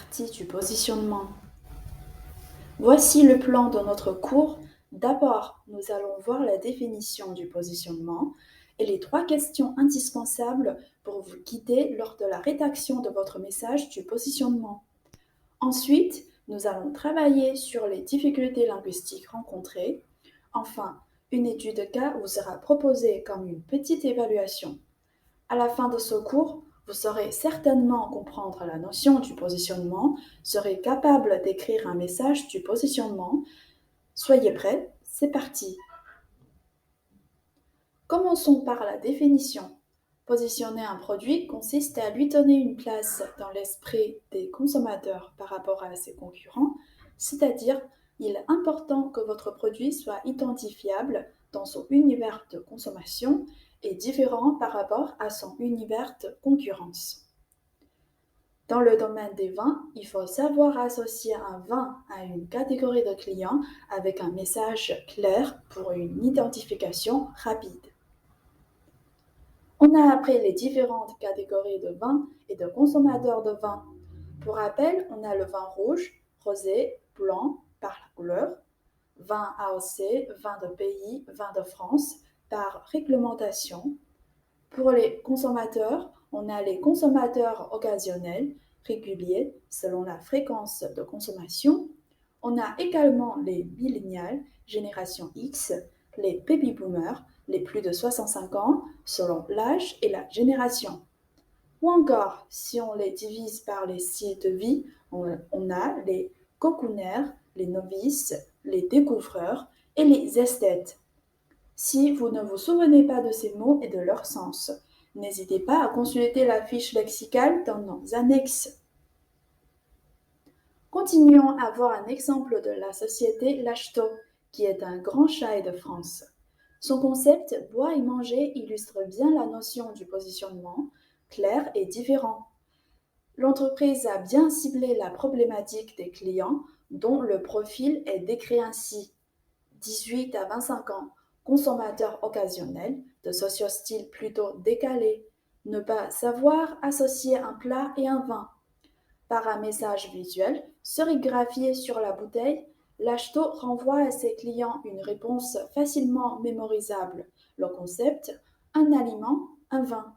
partie du positionnement. Voici le plan de notre cours. D'abord, nous allons voir la définition du positionnement et les 3 questions indispensables pour vous guider lors de la rédaction de votre message du positionnement. Ensuite, nous allons travailler sur les difficultés linguistiques rencontrées. Enfin, une étude de cas vous sera proposée comme une petite évaluation. À la fin de ce cours, vous saurez certainement comprendre la notion du positionnement, serez capable d'écrire un message du positionnement. Soyez prêts, c'est parti. Commençons par la définition. Positionner un produit consiste à lui donner une place dans l'esprit des consommateurs par rapport à ses concurrents, c'est-à-dire il est important que votre produit soit identifiable dans son univers de consommation et différent par rapport à son univers de concurrence. Dans le domaine des vins, il faut savoir associer un vin à une catégorie de clients avec un message clair pour une identification rapide. On a appris les différentes catégories de vins et de consommateurs de vin. Pour rappel, on a le vin rouge, rosé, blanc par la couleur, vin AOC, vin de pays, vin de France par réglementation. Pour les consommateurs, on a les consommateurs occasionnels, réguliers, selon la fréquence de consommation. On a également les millénials, génération X, les baby boomers, les plus de 65 ans, selon l'âge et la génération. Ou encore, si on les divise par les styles de vie, on a les cocooners, les novices, les découvreurs et les esthètes. Si vous ne vous souvenez pas de ces mots et de leur sens, n'hésitez pas à consulter la fiche lexicale dans nos annexes. Continuons à voir un exemple de la société Lachto, qui est un grand chai de France. Son concept boire et manger illustre bien la notion du positionnement, clair et différent. L'entreprise a bien ciblé la problématique des clients dont le profil est décrit ainsi. 18 à 25 ans, consommateurs occasionnels, de socio-style plutôt décalé, ne pas savoir associer un plat et un vin. Par un message visuel sérigraphié sur la bouteille, l'Achto renvoie à ses clients une réponse facilement mémorisable. Le concept, un aliment, un vin.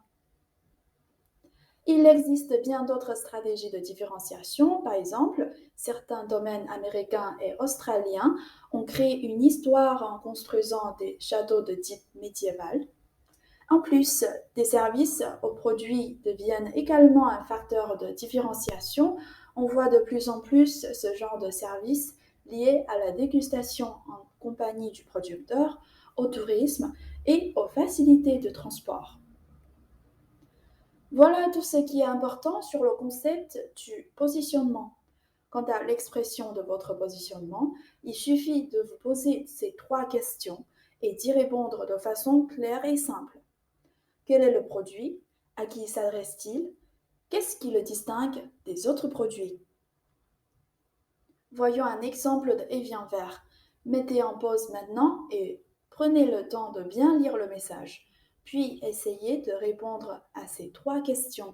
Il existe bien d'autres stratégies de différenciation. Par exemple, certains domaines américains et australiens ont créé une histoire en construisant des châteaux de type médiéval. En plus, des services aux produits deviennent également un facteur de différenciation. On voit de plus en plus ce genre de services liés à la dégustation en compagnie du producteur, au tourisme et aux facilités de transport. Voilà tout ce qui est important sur le concept du positionnement. Quant à l'expression de votre positionnement, il suffit de vous poser ces 3 questions et d'y répondre de façon claire et simple. Quel est le produit? À qui s'adresse-t-il? Qu'est-ce qui le distingue des autres produits? Voyons un exemple de Et vient vers. Mettez en pause maintenant et prenez le temps de bien lire le message, puis essayez de répondre à ces 3 questions.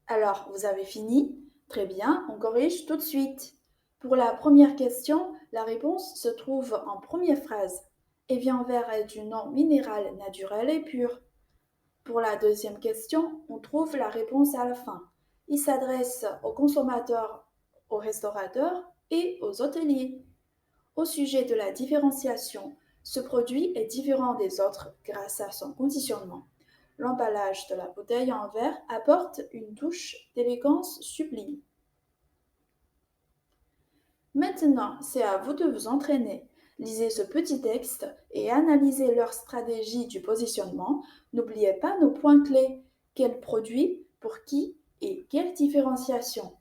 Alors, vous avez fini? Très bien, on corrige tout de suite. Pour la première question, la réponse se trouve en première phrase. Evian vert est du nom minéral naturel et pur. Pour la deuxième question, on trouve la réponse à la fin. Il s'adresse aux consommateurs, aux restaurateurs et aux hôteliers. Au sujet de la différenciation, ce produit est différent des autres grâce à son conditionnement. L'emballage de la bouteille en verre apporte une touche d'élégance sublime. Maintenant, c'est à vous de vous entraîner. Lisez ce petit texte et analysez leur stratégie du positionnement. N'oubliez pas nos points clés. Quel produit, pour qui et quelle différenciation?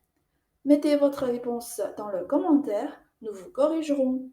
Mettez votre réponse dans le commentaire, nous vous corrigerons.